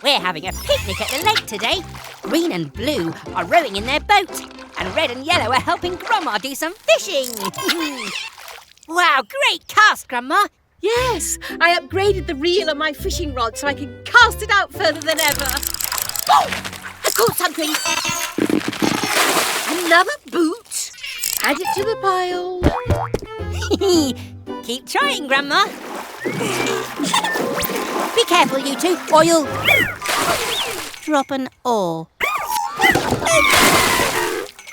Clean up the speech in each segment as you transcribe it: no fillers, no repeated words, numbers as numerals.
We're having a picnic at the lake today. Green and blue are rowing in their boat, and red and yellow are helping Grandma do some fishing. Wow, great cast, Grandma. Yes, I upgraded the reel on my fishing rod so I can cast it out further than ever. Oh, I caught something. Another boot. Add it to the pile. Keep trying, Grandma. Be careful, you two, or you'll drop an oar.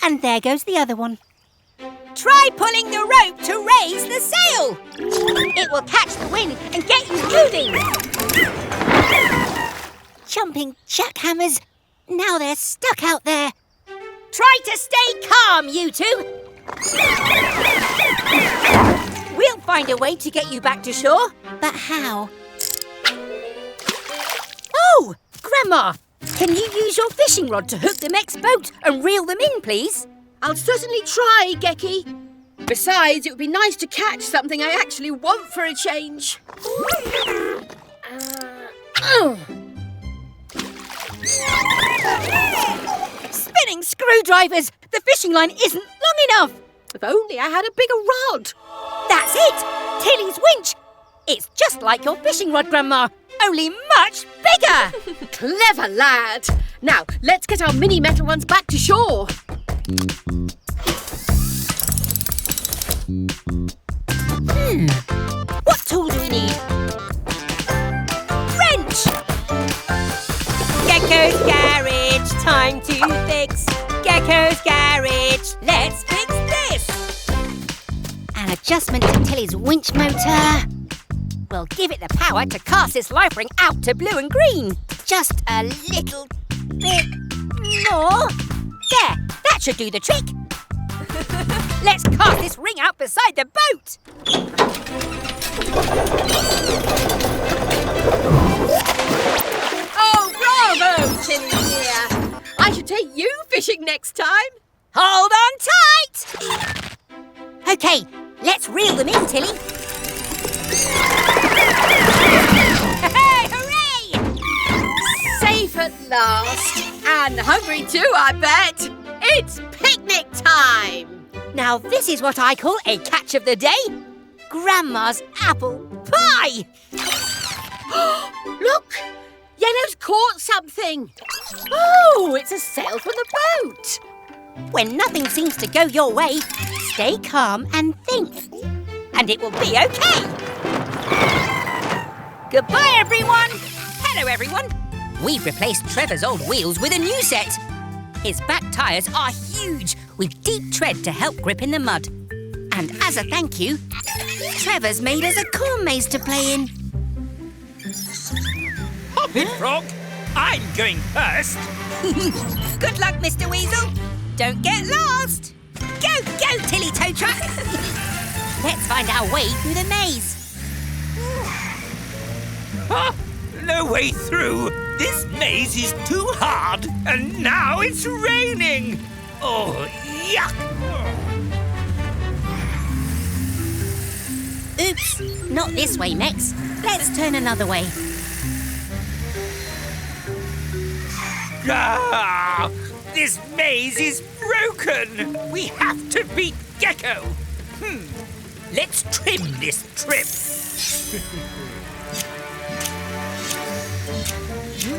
And there goes the other one. Try pulling the rope to raise the sail. It will catch the wind and get you moving. Jumping jackhammers. Now they're stuck out there. Try to stay calm, you two. We'll find a way to get you back to shore. But how? Oh, Grandma, can you use your fishing rod to hook the next boat and reel them in, please? I'll certainly try, Gecky. Besides, it would be nice to catch something I actually want for a change. Spinning screwdrivers! The fishing line isn't long enough! If only I had a bigger rod. That's it! Tilly's winch! It's just like your fishing rod, Grandma, only much bigger! Clever lad. Now, let's get our mini metal ones back to shore. What tool do we need? Wrench! Gecko's Garage, time to fix. Gecko's Garage, let's fix this. An adjustment to Tilly's winch motor. We'll give it the power to cast this life ring out to blue and green. Just a little bit more. There, that should do the trick. Let's cast this ring out beside the boat. Oh, bravo, Tilly dear. I should take you fishing next time. Hold on tight. OK, let's reel them in, Tilly. Hey, hooray! Safe at last. And hungry too, I bet. It's picnic time. Now this is what I call a catch of the day. Grandma's apple pie. Look, Yellow's caught something. Oh, it's a sail for the boat. When nothing seems to go your way, stay calm and think. And it will be okay. Goodbye, everyone. Hello, everyone. We've replaced Trevor's old wheels with a new set. His back tyres are huge with deep tread to help grip in the mud. And as a thank you, Trevor's made us a corn maze to play in. Hop it, Frog. I'm going first. Good luck, Mr. Weasel. Don't get lost. Go, go, Tilly Tow Truck. Let's find our way through the maze. No way through. This maze is too hard, and now it's raining. Oh, yuck. Oops, not this way, Mex. Let's turn another way. Ah, this maze is broken. We have to beat Gecko. Let's trim this trip.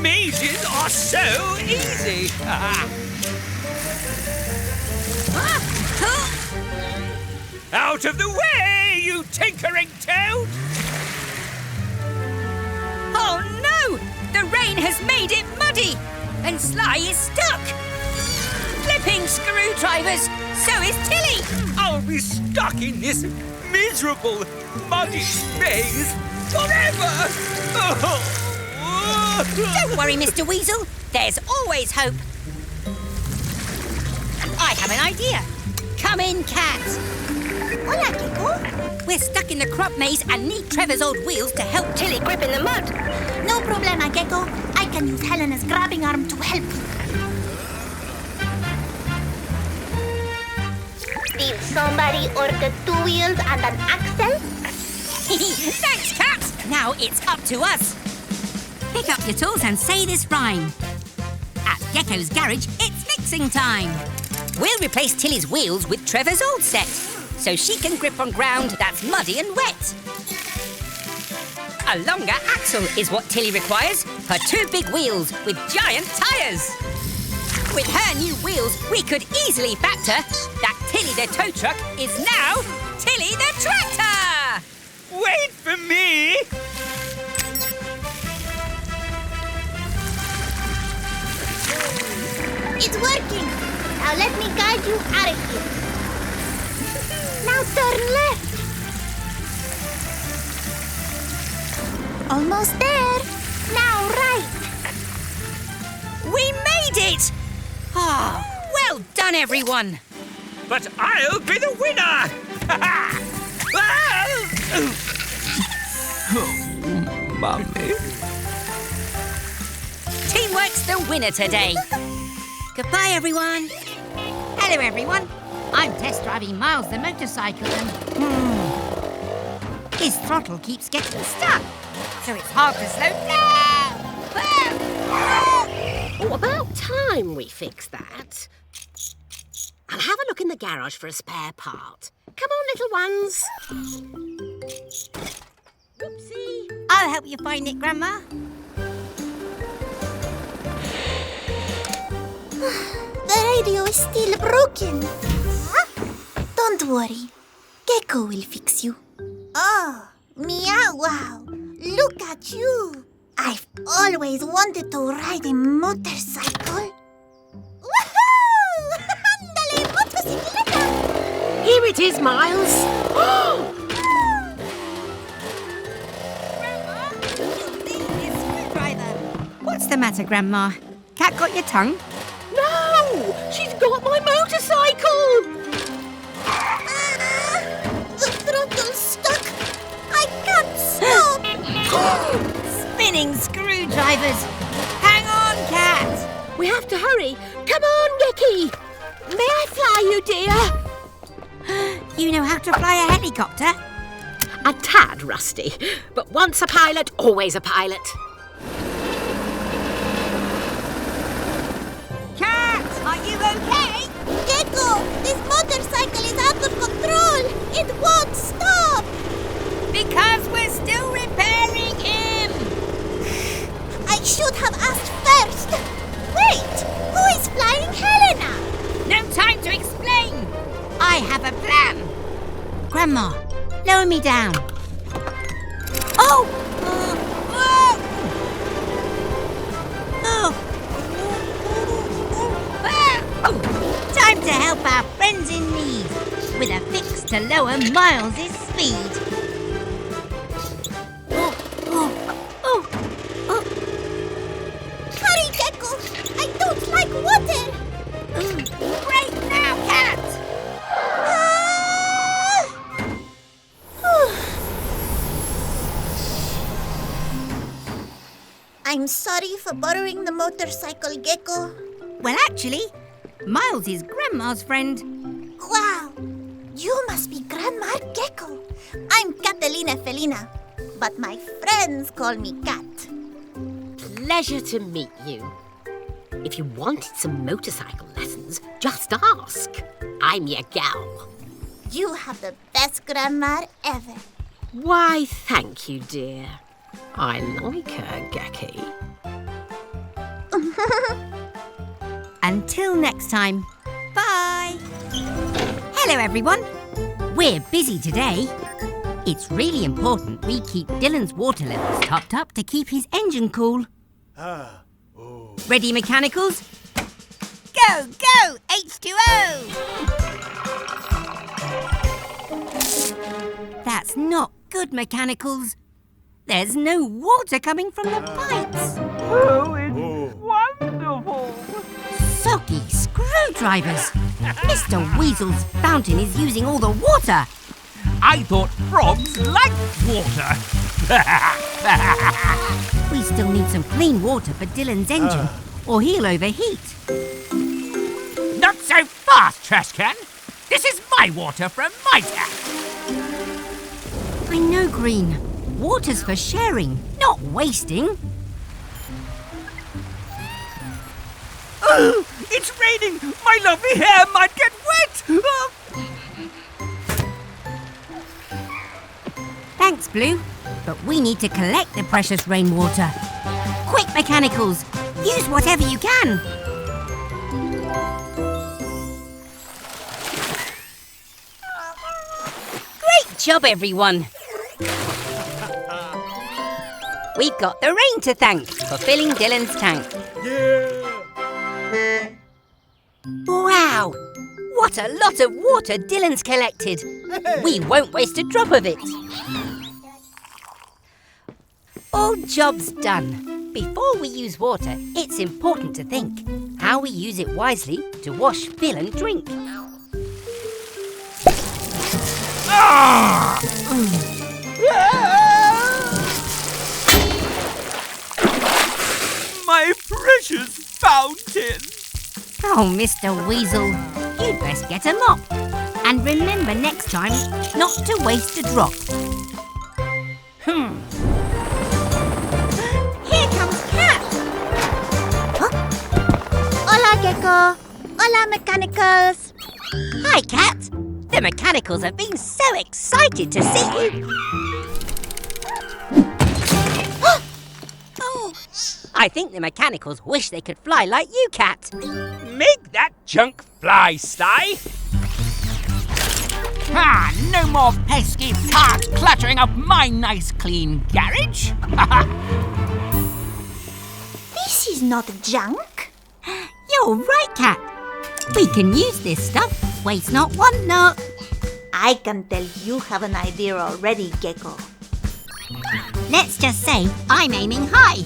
Mazes are so easy. Out of the way, you tinkering toad! Oh no! The rain has made it muddy, and Sly is stuck. Flipping screwdrivers, so is Tilly. I'll be stuck in this miserable, muddy maze forever. Don't worry, Mr. Weasel. There's always hope. I have an idea. Come in, Cat. Hola, Gecko. We're stuck in the crop maze and need Trevor's old wheels to help Tilly grip in the mud. No problema, Gecko. I can use Helena's grabbing arm to help. Did somebody order 2 wheels and an axle? Thanks, Cat. Now it's up to us. Pick up your tools and say this rhyme. At Gecko's Garage, it's mixing time. We'll replace Tilly's wheels with Trevor's old set, so she can grip on ground that's muddy and wet. A longer axle is what Tilly requires for 2 big wheels with giant tyres. With her new wheels, we could easily factor that Tilly the tow truck is now Tilly the tractor! Wait for me! It's working. Now let me guide you out of here. Now turn left. Almost there. Now right. We made it! Ah, well done, everyone. But I'll be the winner! Mummy. Teamwork's the winner today. Goodbye, everyone. Hello, everyone. I'm test driving Miles the motorcycle and... his throttle keeps getting stuck, so it's hard to slow down. Oh, about time we fix that. I'll have a look in the garage for a spare part. Come on, little ones. Oopsie. I'll help you find it, Grandma. The radio is still broken. Don't worry. Gecko will fix you. Oh, meow wow. Look at you. I've always wanted to ride a motorcycle. Woohoo! Ándale, motocicleta! Here it is, Miles. Grandma, you'll need this screwdriver. What's the matter, Grandma? Cat got your tongue? No! She's got my motorcycle! The throttle's stuck. I can't stop. Spinning screwdrivers. Hang on, Cat. We have to hurry. Come on, Gecky. May I fly you, dear? You know how to fly a helicopter? A tad rusty, but once a pilot, always a pilot. Cat, are you okay? Gecko, this motorcycle is out of control. It won't stop. Because we're still repairing him. I should have asked first. Wait, who is flying Helena? No time to explain. I have a plan. Grandma, lower me down. Oh! Time to help our friends in need with a fix to lower Miles' speed. Hurry, Gecko. I don't like water. Right now, Cat! I'm sorry for borrowing the motorcycle, Gecko. Well, actually, Miles is Grandma's friend. Wow, you must be Grandma Gecko. I'm Catalina Felina, but my friends call me Cat. Pleasure to meet you. If you wanted some motorcycle lessons, just ask. I'm your gal. You have the best grandma ever. Why, thank you, dear. I like her, Gecky. Until next time, bye! Hello, everyone. We're busy today. It's really important we keep Dylan's water levels topped up to keep his engine cool. Ready, mechanicals? Go, go, H2O! That's not good, mechanicals. There's no water coming from the pipes. Oh, it's wonderful! Soggy screwdrivers! Mr. Weasel's fountain is using all the water. I thought frogs liked water. We still need some clean water for Dylan's engine, or he'll overheat. Not so fast, trash can. This is my water from my tap. I know, Green. Water's for sharing, not wasting. It's raining! My lovely hair might get wet! Thanks, Blue. But we need to collect the precious rainwater. Quick, Mechanicals! Use whatever you can! Great job, everyone! We've got the rain to thank for filling Dylan's tank. Yeah! Wow! What a lot of water Dylan's collected! We won't waste a drop of it. All jobs done. Before we use water, it's important to think how we use it wisely to wash, fill and drink. Ah! My precious fountain! Oh, Mr. Weasel, you'd best get a mop. And remember next time not to waste a drop. Here comes Cat. Huh? Hola, Gecko. Hola, Mechanicals. Hi, Cat. The Mechanicals have been so excited to see you. Oh, I think the Mechanicals wish they could fly like you, Cat. Make that junk fly, Sly! Ah, no more pesky cars cluttering up my nice clean garage. this is not junk. You're right, Cat. We can use this stuff. Waste not, want not. I can tell you have an idea already, Gecko. Let's just say I'm aiming high.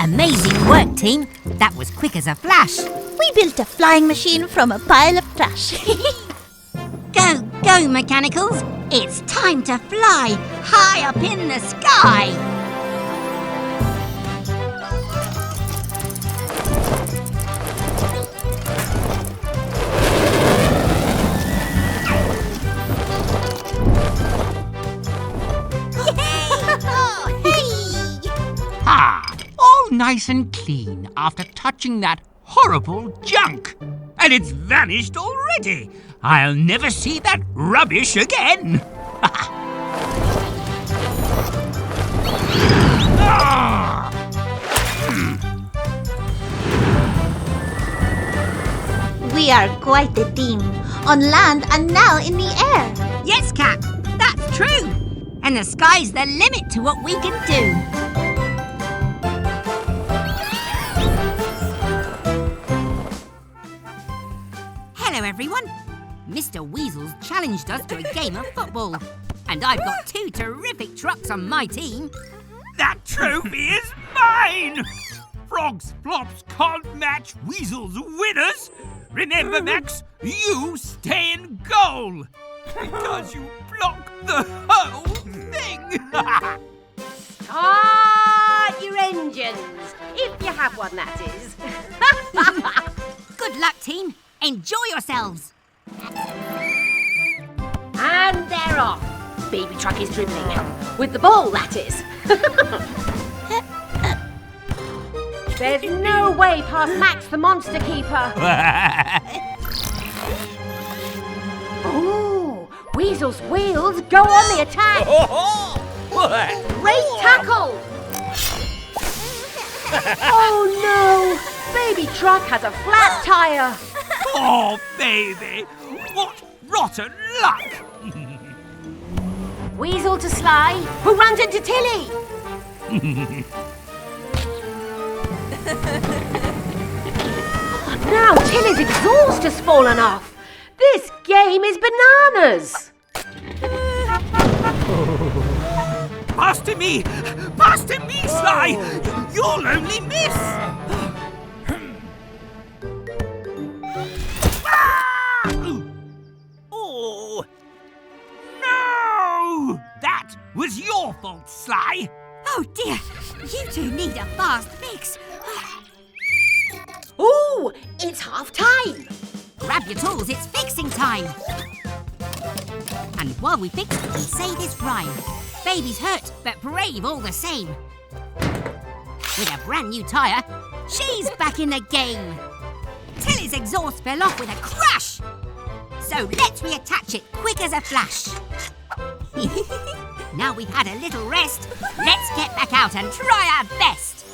Amazing work, team. That was quick as a flash. We built a flying machine from a pile of trash. Go, go, Mechanicals. It's time to fly high up in the sky. Ah, all nice and clean after touching that horrible junk. And it's vanished already! I'll never see that rubbish again! Ah! We are quite a team, on land and now in the air. Yes, Cat, that's true. And the sky's the limit to what we can do. Hello, everyone. Mr. Weasel's challenged us to a game of football. And I've got 2 terrific trucks on my team. That trophy is mine! Frogs Flops can't match Weasel's winners! Remember, Max, you stay in goal! Because you blocked the whole thing! Start your engines. If you have one, that is. Good luck, team. Enjoy yourselves. And they're off. Baby truck is dribbling. With the ball, that is. There's no way past Max the Monster Keeper. Oh, Weasel's wheels go on the attack. Great tackle. Oh no, baby truck has a flat tire. Oh, baby! What rotten luck! Weasel to Sly, who runs into Tilly. Now Tilly's exhaust has fallen off. This game is bananas. Pass to me! Pass to me, Sly! You'll only miss! Ah! Oh! No! That was your fault, Sly! Oh, dear. You 2 need a fast fix. Ooh, it's half time. Grab your tools, it's fixing time. And while we fix, we say this rhyme. Baby's hurt, but brave all the same. With a brand new tyre, she's back in the game. Tilly's exhaust fell off with a crash. So let's reattach it quick as a flash. Now we've had a little rest, let's get back out and try our best.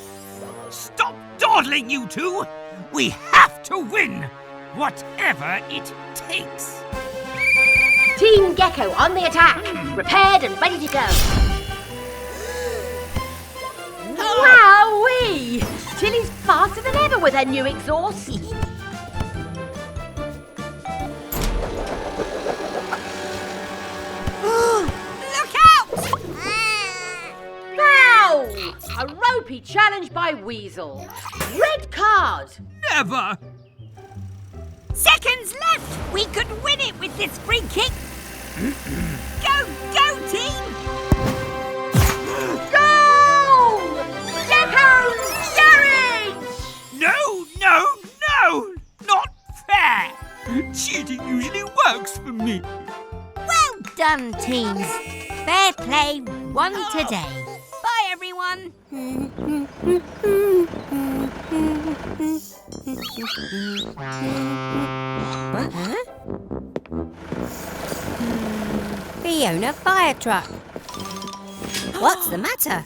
Stop dawdling, you two! We have to win, whatever it takes. Team Gecko on the attack, prepared and ready to go. Wowee! Tilly's faster than ever with her new exhaust. Look out! Wow! A ropey challenge by Weasel. Red card. Never! Seconds left! We could win it with this free kick! Go, go, team! Go! Gecko Garage! No, no, no! Not fair! Cheating usually works for me. Well done, teams. Fair play, won today. Bye, everyone. Huh? Fiona fire truck. What's the matter?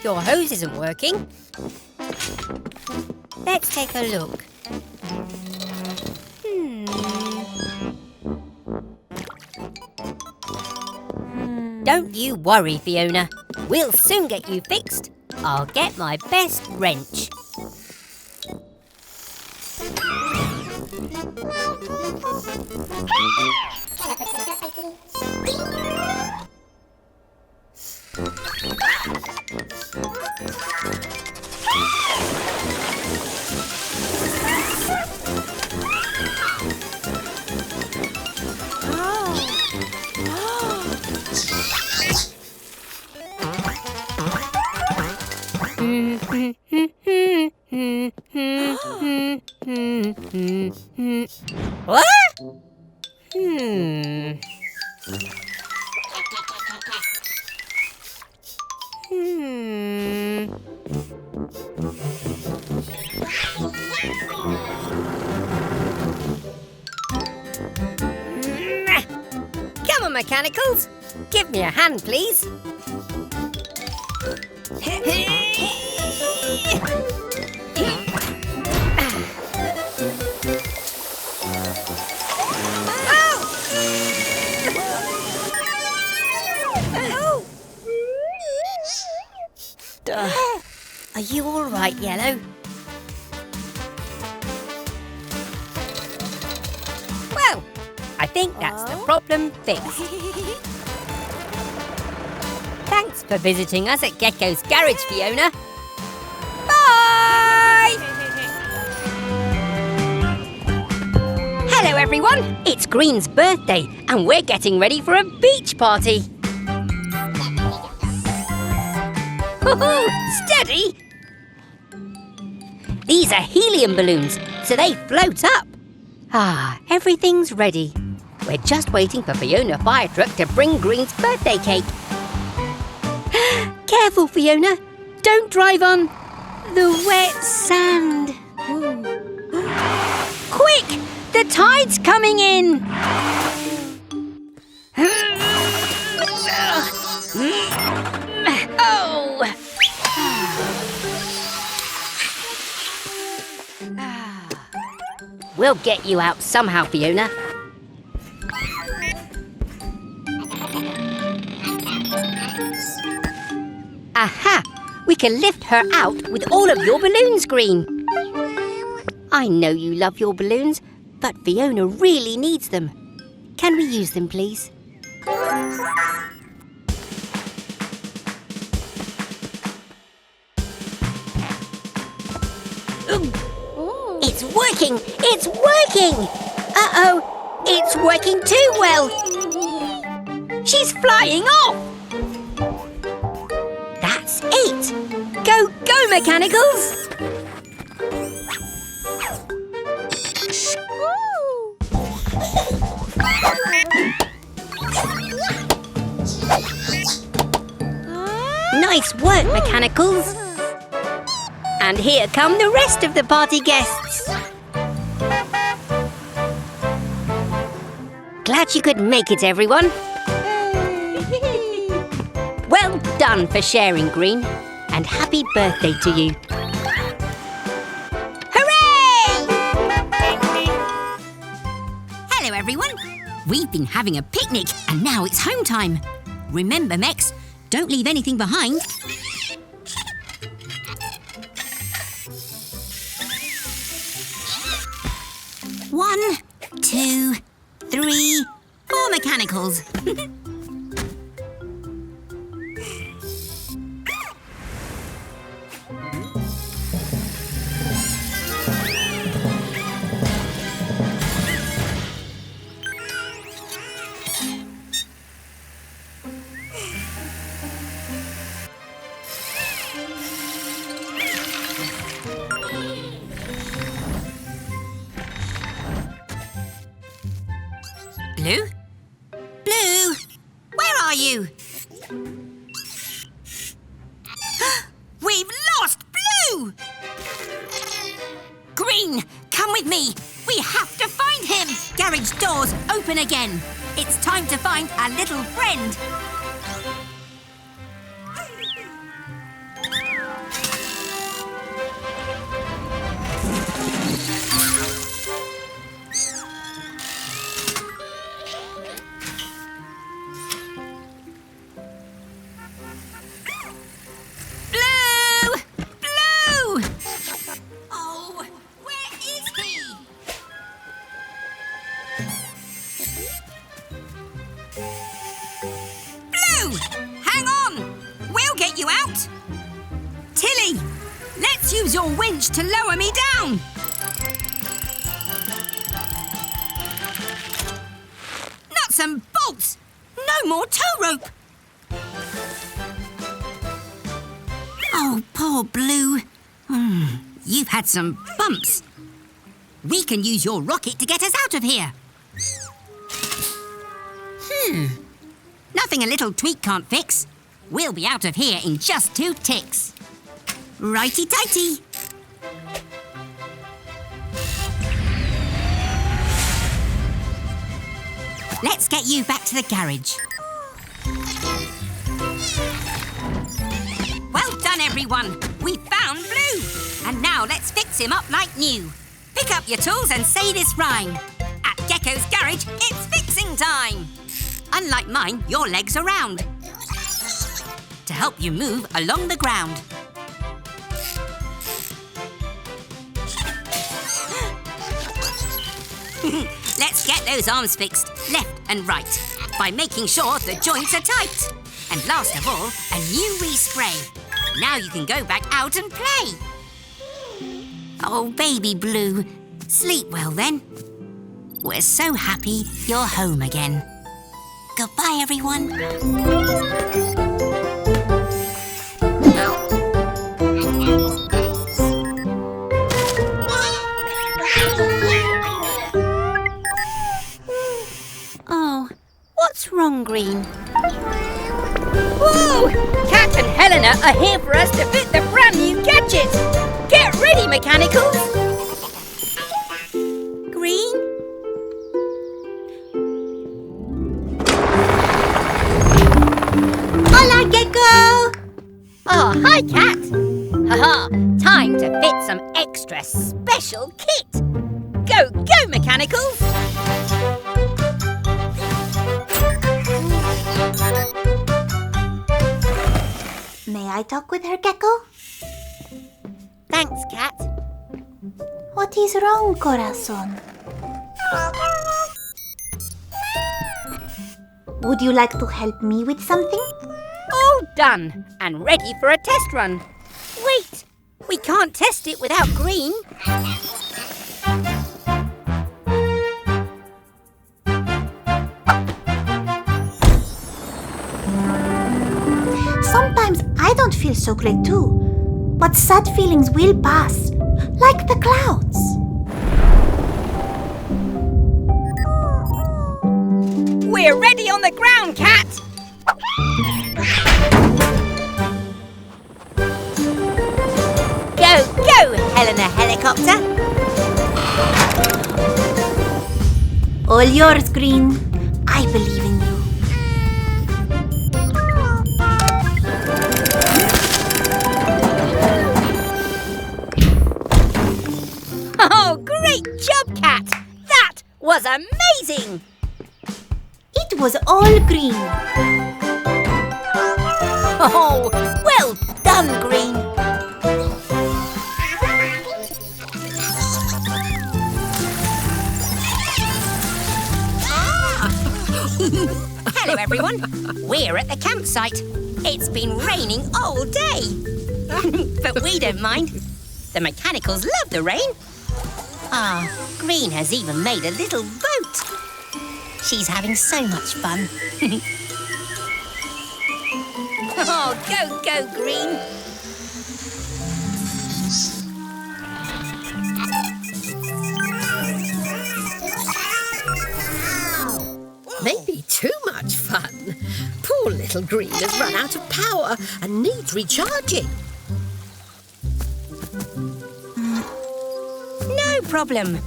Your hose isn't working. Let's take a look. Don't you worry, Fiona. We'll soon get you fixed. I'll get my best wrench. What? Come on, mechanicals. Give me a hand, please. Are you all right, Yellow? Well, I think that's the problem fixed. Thanks for visiting us at Gecko's Garage, Fiona. Bye! Hello, everyone. It's Green's birthday, and we're getting ready for a beach party. Steady! These are helium balloons, so they float up. Everything's ready. We're just waiting for Fiona Fire Truck to bring Green's birthday cake. Careful, Fiona. Don't drive on the wet sand. Quick! The tide's coming in. Oh! We'll get you out somehow, Fiona. Aha! We can lift her out with all of your balloons, Green. I know you love your balloons, but Fiona really needs them. Can we use them, please? It's working! It's working! Uh-oh! It's working too well! She's flying off! That's it! Go, go, mechanicals! Nice work, Mechanicals. And here come the rest of the party guests. Glad you could make it, everyone. Well done for sharing, Green. And happy birthday to you. Hooray! Hello, everyone. We've been having a picnic and now it's home time. Remember, Mex, don't leave anything behind. One, two, three, 4 mechanicals. Blue? Blue! Where are you? We've lost Blue! Green, come with me. We have to find him. Garage doors open again. It's time to find our little friend. Use your winch to lower me down. Nuts and bolts! No more tow rope! Oh, poor Blue. You've had some bumps. We can use your rocket to get us out of here. Nothing a little tweak can't fix. We'll be out of here in just 2 ticks. Righty-tighty. Let's get you back to the garage. Well done, everyone. We found Blue. And now let's fix him up like new. Pick up your tools and say this rhyme. At Gecko's garage, it's fixing time. Unlike mine, your legs are round. To help you move along the ground. Let's get those arms fixed, left and right, by making sure the joints are tight. And last of all, a new respray. Now you can go back out and play. Oh, baby Blue, sleep well then. We're so happy you're home again. Goodbye, everyone. What's wrong, Green? Whoa! Cat and Helena are here for us to fit the brand new gadget. Get ready, Mechanicals. Green? Hola, Gecko! Oh, hi, Cat. Haha, time to fit some extra special kit. Go, go, Mechanicals! May I talk with her, Gecko? Thanks, Cat. What is wrong, Corazon? Would you like to help me with something? All done and ready for a test run. Wait, we can't test it without Green. Sometimes I don't feel so great too, but sad feelings will pass, like the clouds. We're ready on the ground, Cat. Helena helicopter. All yours, Green. I believe in you. Oh, great job, Cat! That was amazing! It was all green. Oh, well done, Green. Hello, everyone. We're at the campsite. It's been raining all day. But we don't mind. The mechanicals love the rain. Ah, Green has even made a little boat. She's having so much fun. Oh, go, Green. Maybe too much fun. Poor little Green has run out of power and needs recharging. No problem.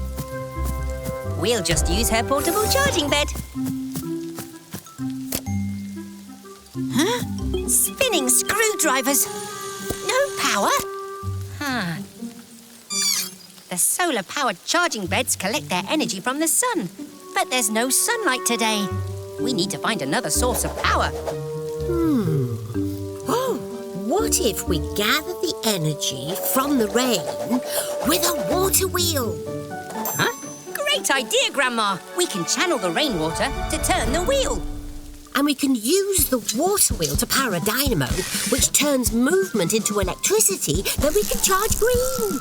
We'll just use her portable charging bed. Huh? Spinning screwdrivers. No power? Huh. The solar-powered charging beds collect their energy from the sun. But there's no sunlight today. We need to find another source of power. Oh, what if we gather the energy from the rain with a water wheel? Huh? Great idea, Grandma. We can channel the rainwater to turn the wheel. And we can use the water wheel to power a dynamo, which turns movement into electricity that we can charge Green.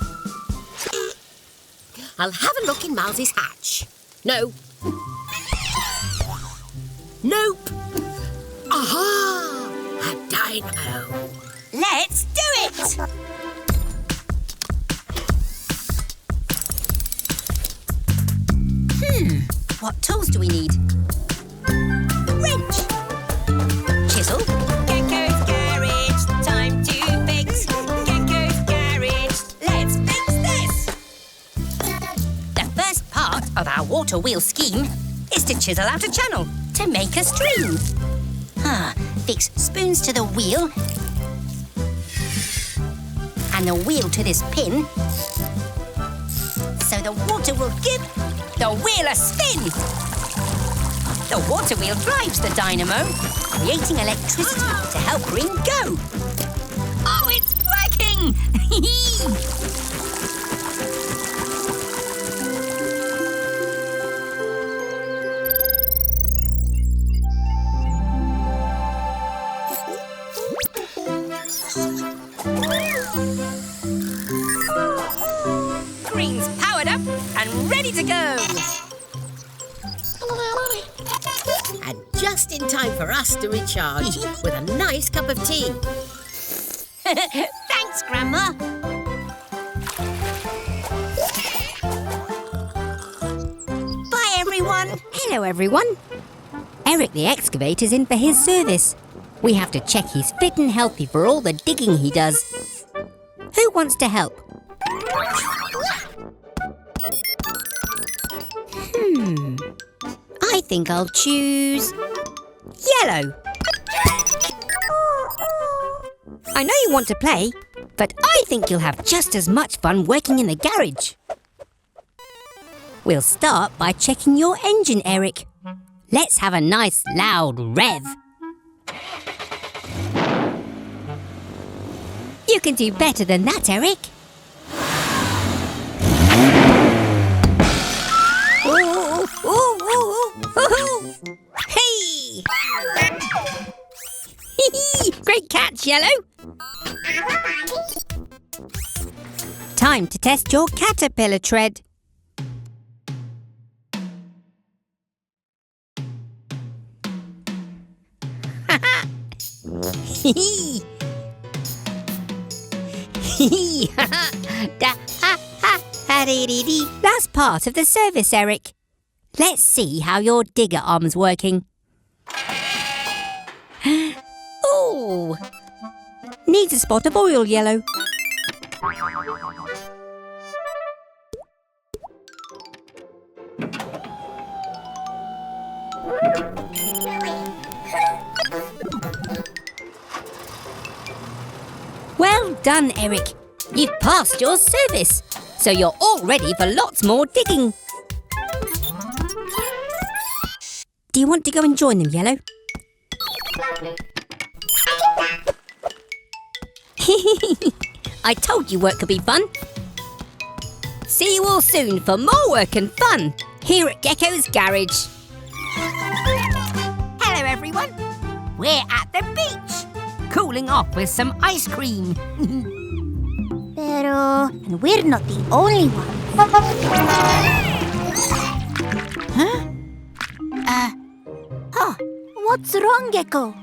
I'll have a look in Miles's hatch. No. Nope. Aha! A dynamo. Let's do it! What tools do we need? Wrench. Chisel. Gecko's Garage. Time to fix. Gecko's Garage. Let's fix this. The first part of our water wheel scheme is to chisel out a channel to make a stream. Fix spoons to the wheel and the wheel to this pin so the water will give the wheel a spin. The water wheel drives the dynamo, creating electricity to help Green go. Oh, it's working! Green's powered up and ready to go. And just in time for us to recharge with a nice cup of tea. Thanks, Grandma. Bye, everyone. Hello, everyone. Eric the excavator's in for his service. We have to check he's fit and healthy for all the digging he does. Who wants to help? I think I'll choose yellow. I know you want to play, but I think you'll have just as much fun working in the garage. We'll start by checking your engine, Eric. Let's have a nice loud rev. You can do better than that, Eric. Ooh, ooh, ooh, ooh. Hey! Great catch, Yellow. Time to test your caterpillar tread. That's part of the service, Eric. Let's see how your digger arm's working. Ooh! Needs a spot of oil, Yellow. done, Eric. You've passed your service, so you're all ready for lots more digging. Do you want to go and join them, Yellow? I told you work could be fun. See you all soon for more work and fun here at Gecko's Garage. Hello, everyone. We're at the beach, cooling off with some ice cream. Pero we're not the only ones. What's wrong, Gecko?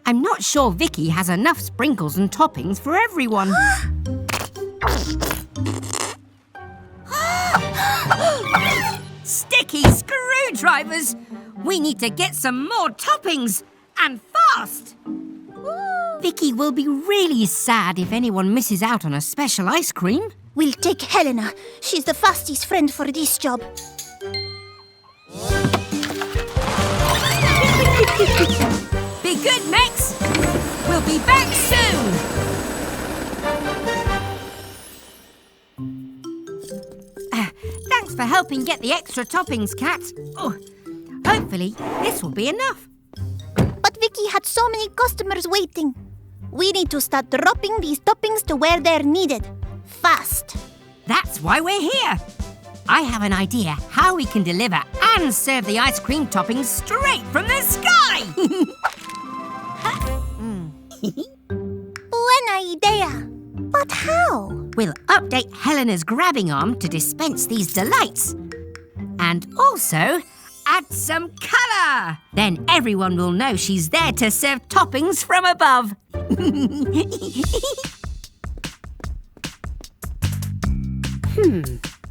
I'm not sure Vicky has enough sprinkles and toppings for everyone. Sticky screwdrivers! We need to get some more toppings, and fast! Vicky will be really sad if anyone misses out on a special ice cream. We'll take Helena. She's the fastest friend for this job. Be good, Max! We'll be back soon! Thanks for helping get the extra toppings, Kat. Oh, hopefully, this will be enough. But Vicky had so many customers waiting. We need to start dropping these toppings to where they're needed. Fast. That's why we're here. I have an idea how we can deliver and serve the ice cream toppings straight from the sky. Buena idea. But how? We'll update Helena's grabbing arm to dispense these delights. And also add some colour. Then everyone will know she's there to serve toppings from above.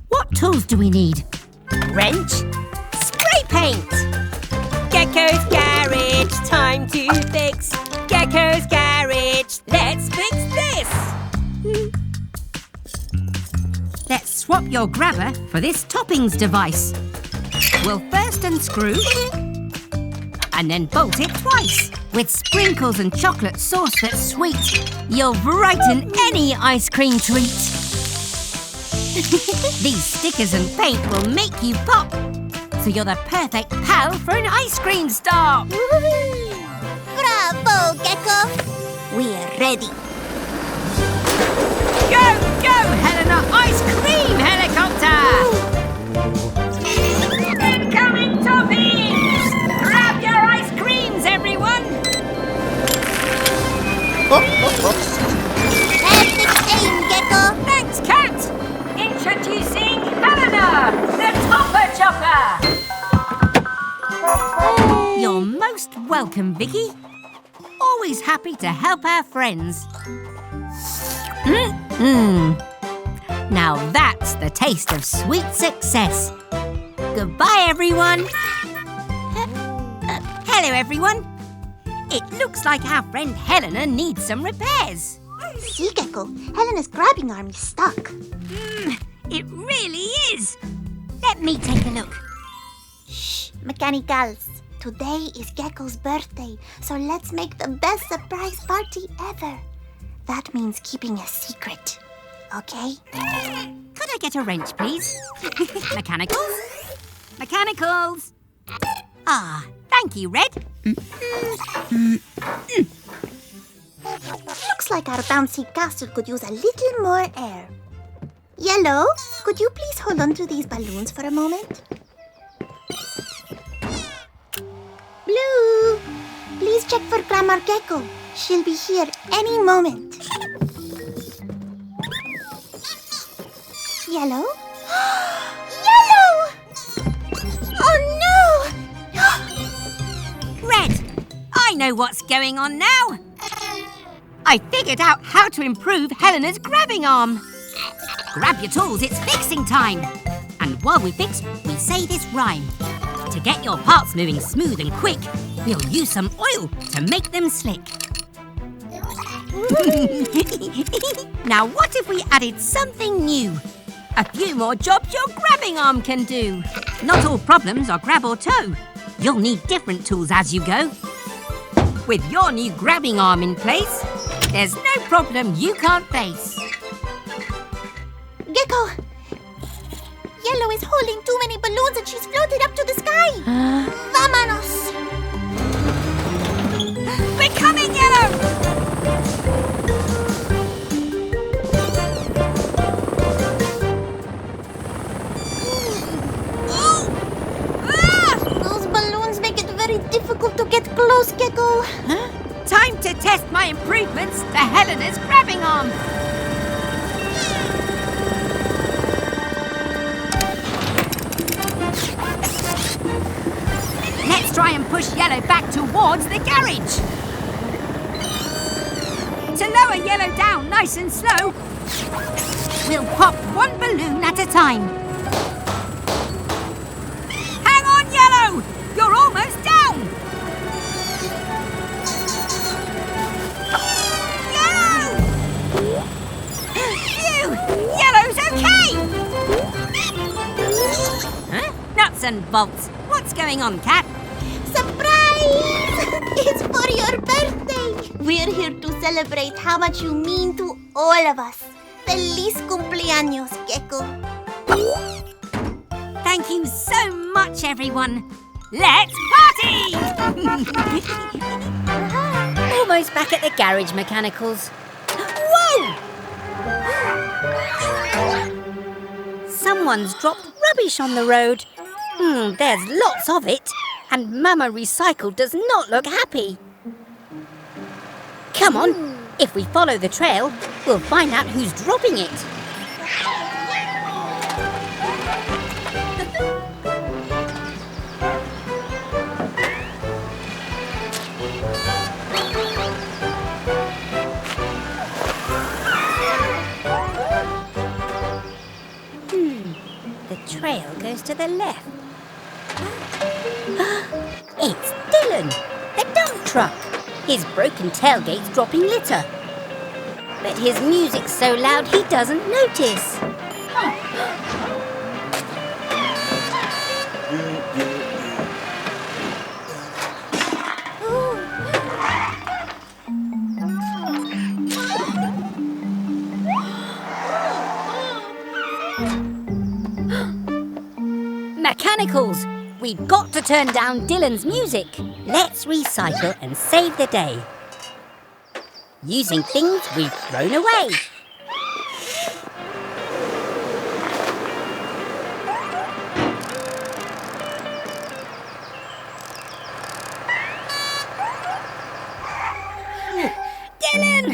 What tools do we need? Wrench? Spray paint! Gecko's Garage, time to fix. Gecko's Garage, let's fix this. Let's swap your grabber for this toppings device. We'll first unscrew and then bolt it twice. With sprinkles and chocolate sauce that's sweet, you'll brighten any ice cream treat. These stickers and paint will make you pop, so you're the perfect pal for an ice cream stop. Bravo, Gecko. We're ready. Go, go, Helena Ice Cream Helicopter! Incoming toppings! Grab your ice creams, everyone! Perfect aim, Gecko. Thanks, Kat! Introducing Helena, the Topper Chopper! You're most welcome, Vicky. Always happy to help our friends. Now that's the taste of sweet success. Goodbye, everyone. Hello, everyone. It looks like our friend Helena needs some repairs. See, Gecko, Helena's grabbing arm is stuck. It really is. Let me take a look. Shh, mechanicals. Today is Gecko's birthday, so let's make the best surprise party ever. That means keeping a secret, okay? Could I get a wrench, please? Mechanicals? Mechanicals! Ah, thank you, Red. Looks like our bouncy castle could use a little more air. Yellow, could you please hold on to these balloons for a moment? Blue, please check for Grandma Gecko. She'll be here any moment. Yellow? Yellow! Oh no! Red, I know what's going on now. I figured out how to improve Helena's grabbing arm. Grab your tools, it's fixing time. And while we fix, we say this rhyme. To get your parts moving smooth and quick, we'll use some oil to make them slick. Now what if we added something new? A few more jobs your grabbing arm can do. Not all problems are grab or tow. You'll need different tools as you go. With your new grabbing arm in place, There's no problem you can't face. Gecko! Yellow is holding too many balloons and she's floated up to the sky. Vámonos! We're coming, Yellow! Those balloons make it very difficult to get close, Gecko. Time to test my improvements to Helena's grabbing arm. Let's try and push Yellow back towards the garage. To lower Yellow down nice and slow, we'll pop one balloon at a time. Hang on, Yellow! You're almost down! Yellow! Phew! Yellow's okay! Huh? Nuts and bolts. What's going on, Cat? Surprise! It's for your birthday. We're here to celebrate how much you mean to all of us. Feliz cumpleaños, Gecko. Thank you so much, everyone. Let's party! Almost back at the garage, Mechanicals. Whoa! Someone's dropped rubbish on the road. There's lots of it. And Mama Recycle does not look happy. Come on, if we follow the trail, we'll find out who's dropping it. The trail goes to the left. It's Dylan, the dump truck. His broken tailgate's dropping litter. But his music's so loud he doesn't notice. Mechanicals! We've got to turn down Dylan's music. Let's recycle and save the day. Using things we've thrown away. Dylan!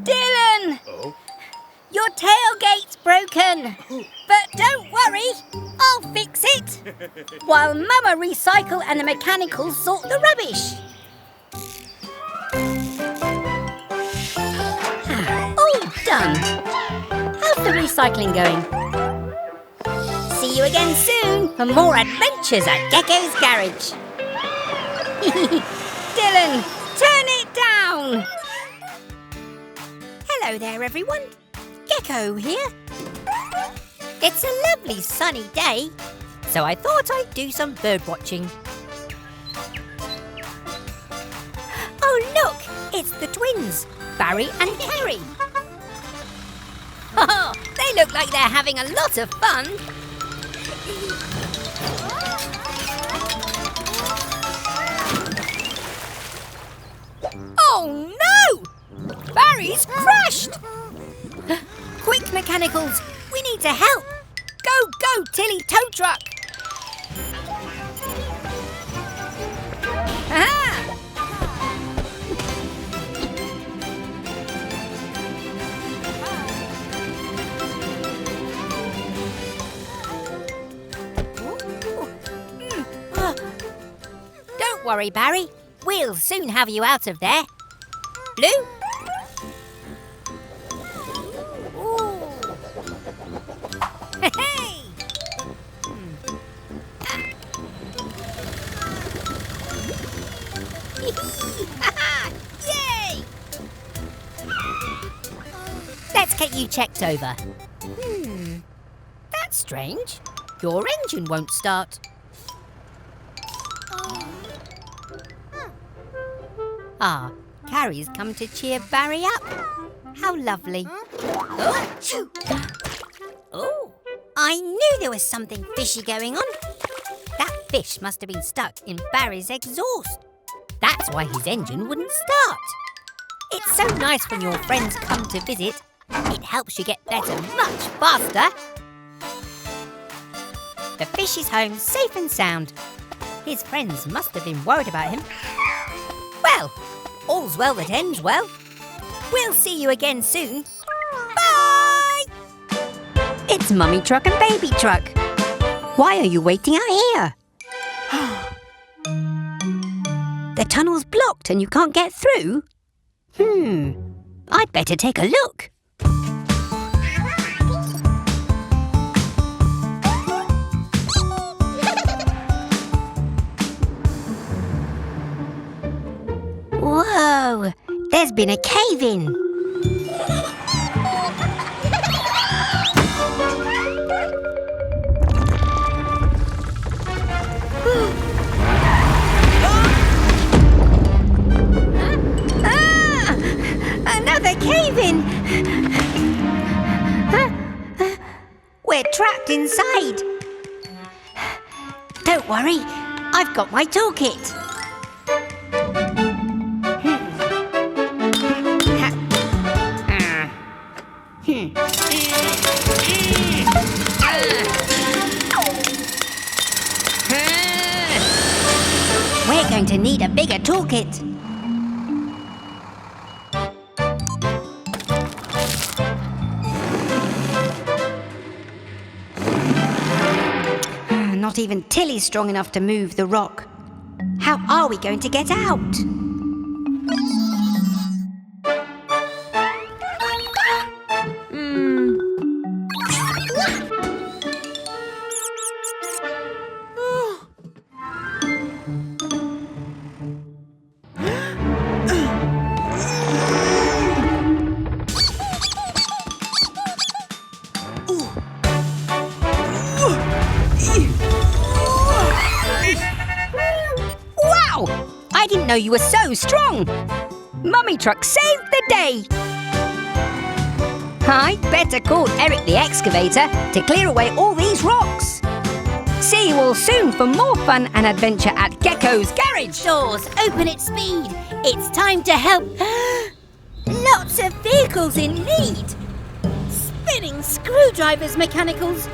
Dylan! Oh? Your tailgate's broken. But don't worry, I'll fix it. While Mama Recycle and the Mechanicals sort the rubbish. All done. How's the recycling going? See you again soon for more adventures at Gecko's Garage. Dylan, turn it down. Hello there, everyone. Gecko here. It's a lovely sunny day, so I thought I'd do some bird watching. Oh look, it's the twins, Barry and Carrie. Oh, they look like they're having a lot of fun. Oh no! Barry's crashed! Quick, Mechanicals, we need to help. Go, go, Tilly tow truck! Aha! Don't worry, Barry. We'll soon have you out of there. Blue? Hey! Yay! Let's get you checked over. That's strange. Your engine won't start. carries come to cheer Barry up. How lovely. Oh, shoo. Oh, I knew there was something fishy going on. That fish must have been stuck in Barry's exhaust. That's why his engine wouldn't start. It's so nice when your friends come to visit. It helps you get better much faster. The fish is home safe and sound. His friends must have been worried about him. Well, all's well that ends well. We'll see you again soon. Bye! It's Mummy Truck and Baby Truck. Why are you waiting out here? The tunnel's blocked and you can't get through? I'd better take a look. Whoa! There's been a cave-in. Another cave-in! We're trapped inside. Don't worry, I've got my toolkit. We're going to need a bigger toolkit. Not even Tilly's strong enough to move the rock. How are we going to get out? I didn't know you were so strong. Mummy Truck saved the day. I'd better call Eric the Excavator to clear away all these rocks. See you all soon for more fun and adventure at Gecko's Garage. Doors open at speed. It's time to help. Lots of vehicles in need. Spinning screwdrivers, mechanicals.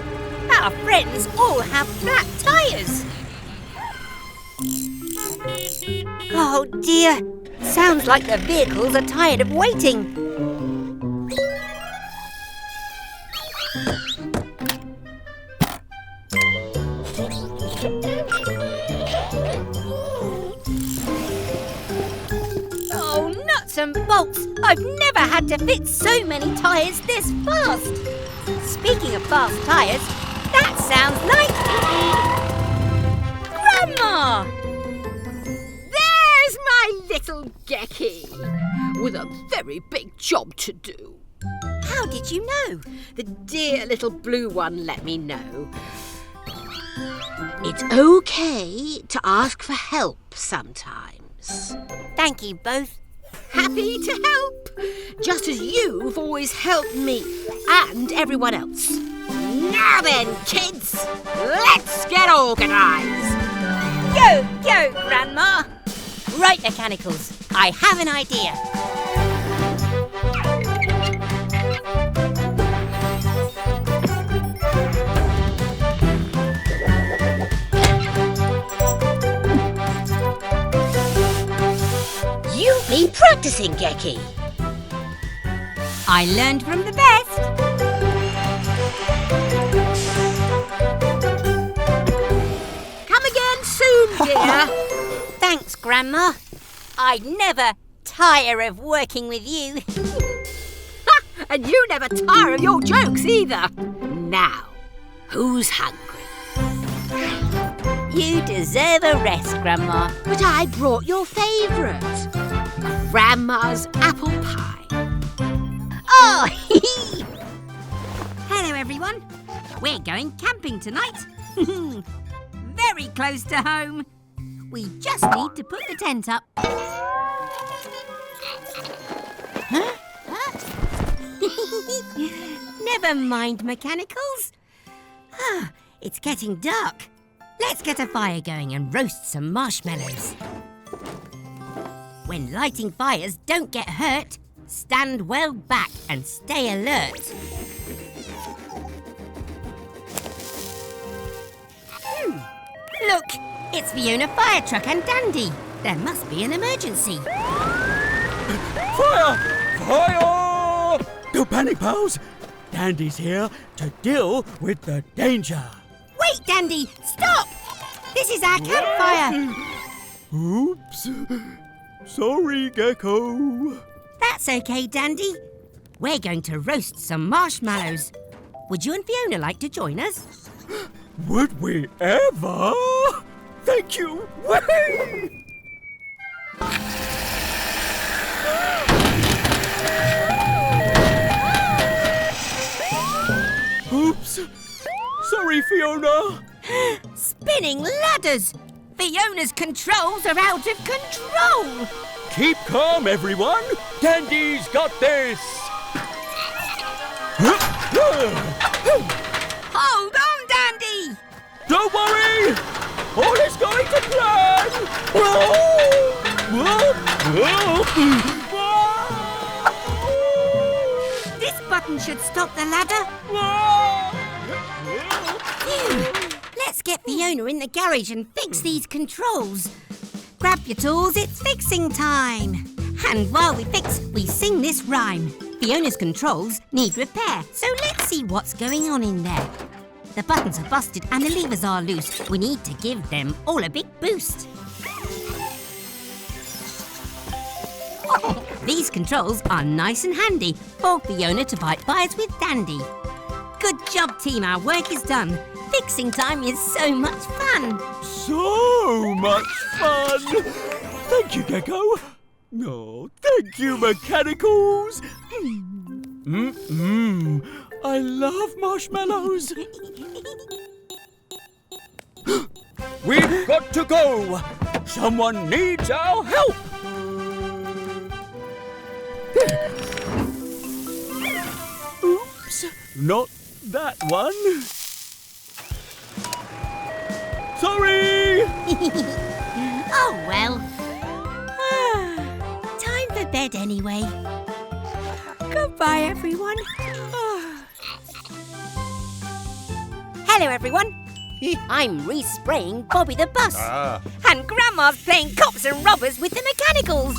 Our friends all have flat tyres. Oh dear, sounds like the vehicles are tired of waiting. Oh, nuts and bolts! I've never had to fit so many tyres this fast. Speaking of fast tyres, that sounds like Grandma! My little Gecky, with a very big job to do. How did you know? The dear little blue one let me know. It's okay to ask for help sometimes. Thank you both. Happy to help, just as you've always helped me and everyone else. Now then, kids, let's get organised. Go, go, Grandma! Right, mechanicals, I have an idea. You've been practicing, Gecky. I learned from the best. Come again soon, dear. Thanks, Grandma. I'd never tire of working with you. And you never tire of your jokes either. Now, who's hungry? You deserve a rest, Grandma. But I brought your favourite, Grandma's apple pie. Oh, Hello, everyone. We're going camping tonight. Very close to home. We just need to put the tent up. Never mind, mechanicals. It's getting dark. Let's get a fire going and roast some marshmallows. When lighting fires, don't get hurt. Stand well back and stay alert. Look, it's Fiona Fire Truck and Dandy. There must be an emergency. Fire! Fire! Don't panic, pals. Dandy's here to deal with the danger. Wait, Dandy, stop! This is our campfire. Oops. Sorry, Gecko. That's okay, Dandy. We're going to roast some marshmallows. Would you and Fiona like to join us? Would we ever? Thank you. Whee! Oops. Sorry, Fiona. Spinning ladders! Fiona's controls are out of control! Keep calm, everyone. Dandy's got this. Hold on, Dandy! Don't worry. All is going to plan. This button should stop the ladder. Phew. Let's get Fiona in the garage and fix these controls. Grab your tools, it's fixing time. And while we fix, we sing this rhyme. Fiona's controls need repair, so let's see what's going on in there. The buttons are busted and the levers are loose. We need to give them all a big boost. These controls are nice and handy for Fiona to fight fires with Dandy. Good job, team. Our work is done. Fixing time is so much fun. So much fun. Thank you, Gecko. Oh, thank you, mechanicals. I love marshmallows. We've got to go. Someone needs our help. Oops, not that one. Sorry! Oh, well. Time for bed anyway. Goodbye, everyone. Hello, everyone. I'm re-spraying Bobby the bus. And Grandma's playing cops and robbers with the mechanicals.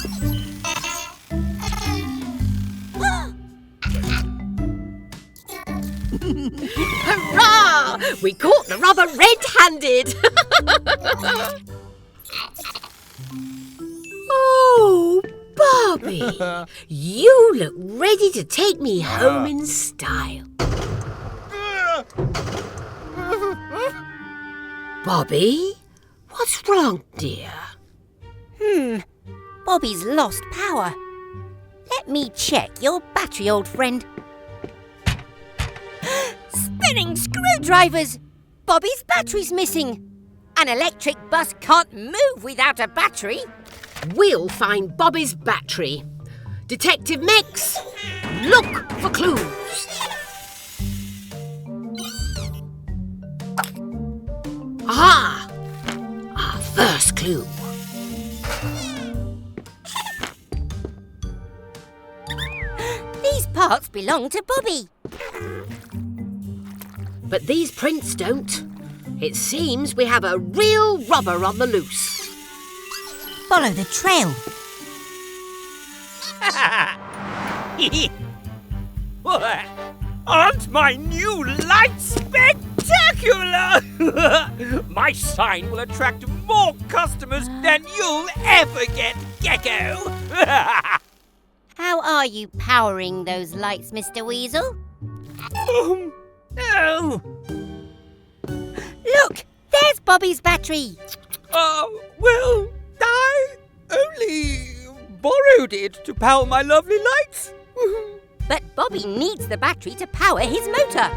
Hurrah! We caught the robber red-handed. Oh, Bobby, you look ready to take me home in style. Bobby, what's wrong, dear? Bobby's lost power. Let me check your battery, old friend. Spinning screwdrivers! Bobby's battery's missing. An electric bus can't move without a battery. We'll find Bobby's battery. Detective Mix, look for clues. Aha! Our first clue. These parts belong to Bobby. But these prints don't. It seems we have a real robber on the loose. Follow the trail. Aren't my new lights spectacular? My sign will attract more customers than you'll ever get, Gecko. How are you powering those lights, Mr. Weasel? Oh. Look, there's Bobby's battery. Well, I only borrowed it to power my lovely lights. But Bobby needs the battery to power his motor.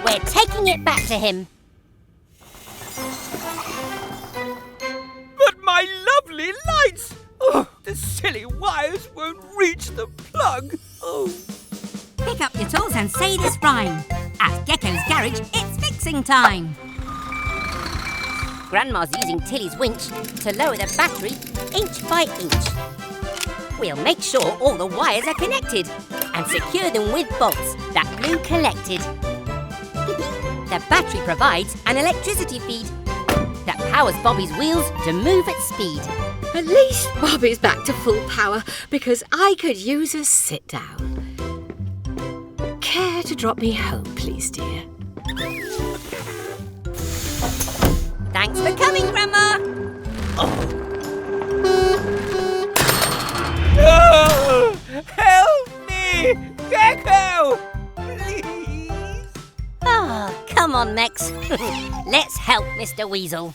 We're taking it back to him. But my lovely lights! Oh, the silly wires won't reach the plug. Oh. Pick up can say this rhyme. At Gecko's Garage, it's fixing time. Grandma's using Tilly's winch to lower the battery inch by inch. We'll make sure all the wires are connected and secure them with bolts that Blue collected. The battery provides an electricity feed that powers Bobby's wheels to move at speed. At least Bobby's back to full power because I could use a sit down. Care to drop me home, please, dear? Thanks for coming, Grandma. Oh, help me! Gecko! Please! Oh, come on, Mex. Let's help Mr. Weasel.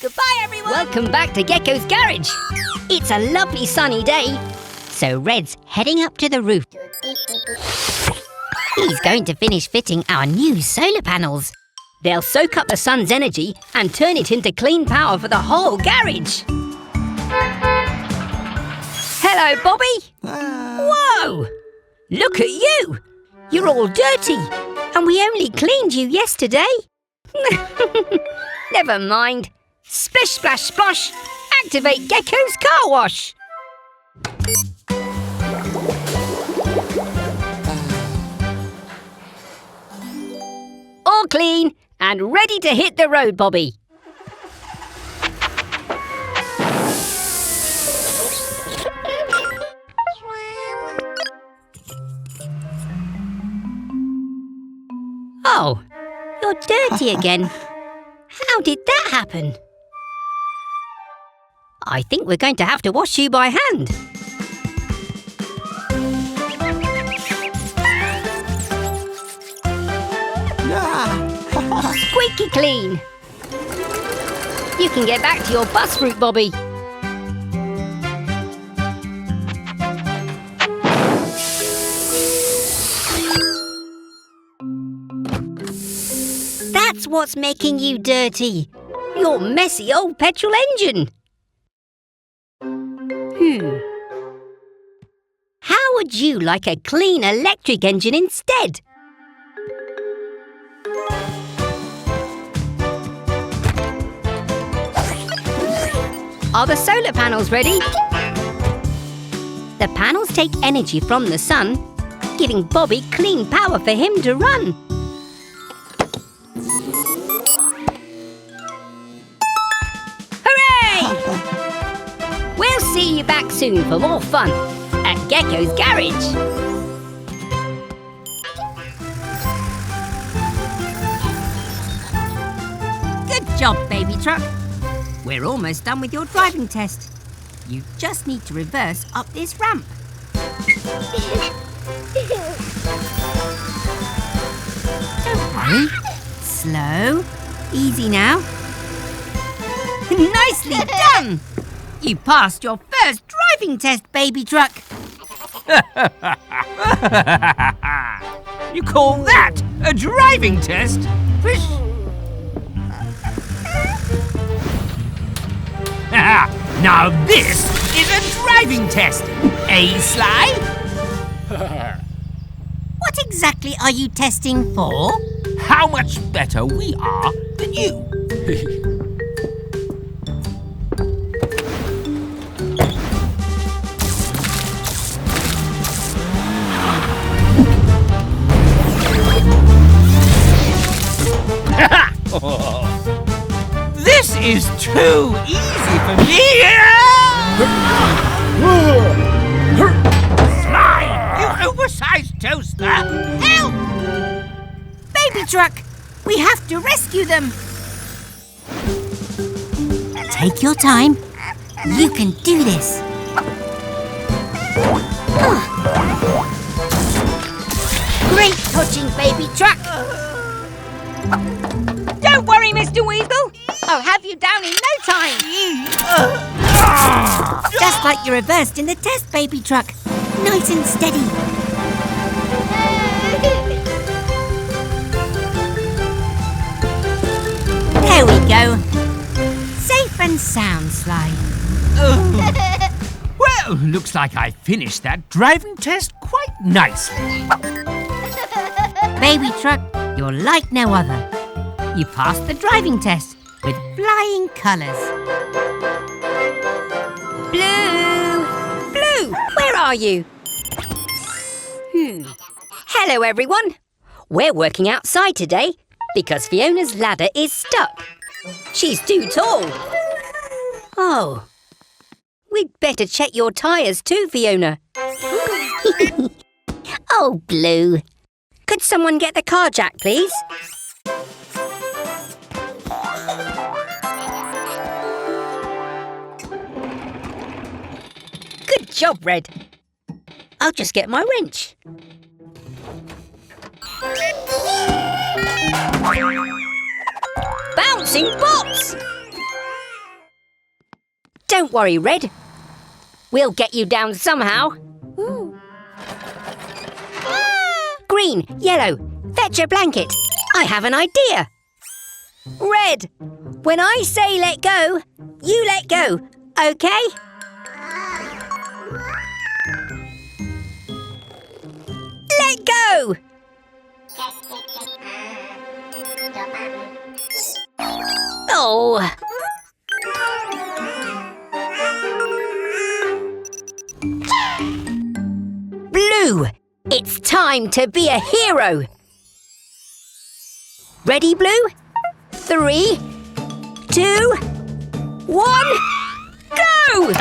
Goodbye, everyone. Welcome back to Gecko's Garage. It's a lovely sunny day, so Red's heading up to the roof. He's going to finish fitting our new solar panels. They'll soak up the sun's energy and turn it into clean power for the whole garage. Hello, Bobby. Whoa! Look at you. You're all dirty, and we only cleaned you yesterday. Never mind. Splish, splash, splosh. Activate Gecko's car wash. All clean and ready to hit the road, Bobby. Oh, you're dirty again. How did that happen? I think we're going to have to wash you by hand. Squeaky clean. You can get back to your bus route, Bobby. That's what's making you dirty. Your messy old petrol engine. How would you like a clean electric engine instead? Are the solar panels ready? The panels take energy from the sun, giving Bobby clean power for him to run. Hooray! We'll see you back soon for more fun at Gecko's Garage. Good job, baby truck. We're almost done with your driving test. You just need to reverse up this ramp. Don't worry. Slow. Easy now. Nicely done! You passed your first driving test, baby truck. You call that a driving test? Now this is a driving test, eh, Sly? What exactly are you testing for? How much better we are than you. This is too easy for me! Sly, you oversized toaster! Help! Baby truck, we have to rescue them. Take your time. You can do this. Great touching, baby truck. Don't worry, Mr. Weasel. I'll have you down in no time. Just like you reversed in the test, baby truck. Nice and steady. There we go. Safe and sound, Sly. Well, looks like I finished that driving test quite nicely. baby truck, you're like no other. You passed the driving test with flying colours. Blue! Blue, where are you? Hello, everyone. We're working outside today because Fiona's ladder is stuck. She's too tall. Oh. We'd better check your tyres too, Fiona. Oh, Blue. Could someone get the car jack, please? Good job, Red. I'll just get my wrench. Bouncing box! Don't worry, Red. We'll get you down somehow. Green, yellow, fetch a blanket. I have an idea. Red, when I say let go, you let go, okay? Let go! Oh. Blue, it's time to be a hero. Ready, Blue? 3, 2, 1, go!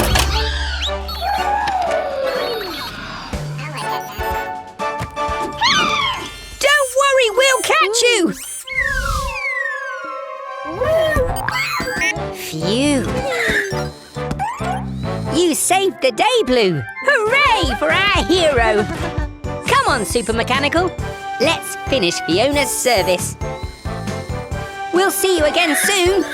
Don't worry, we'll catch you! Phew. You saved the day, Blue. Hooray for our hero! Come on, Super Mechanical. Let's finish Fiona's service. We'll see you again soon.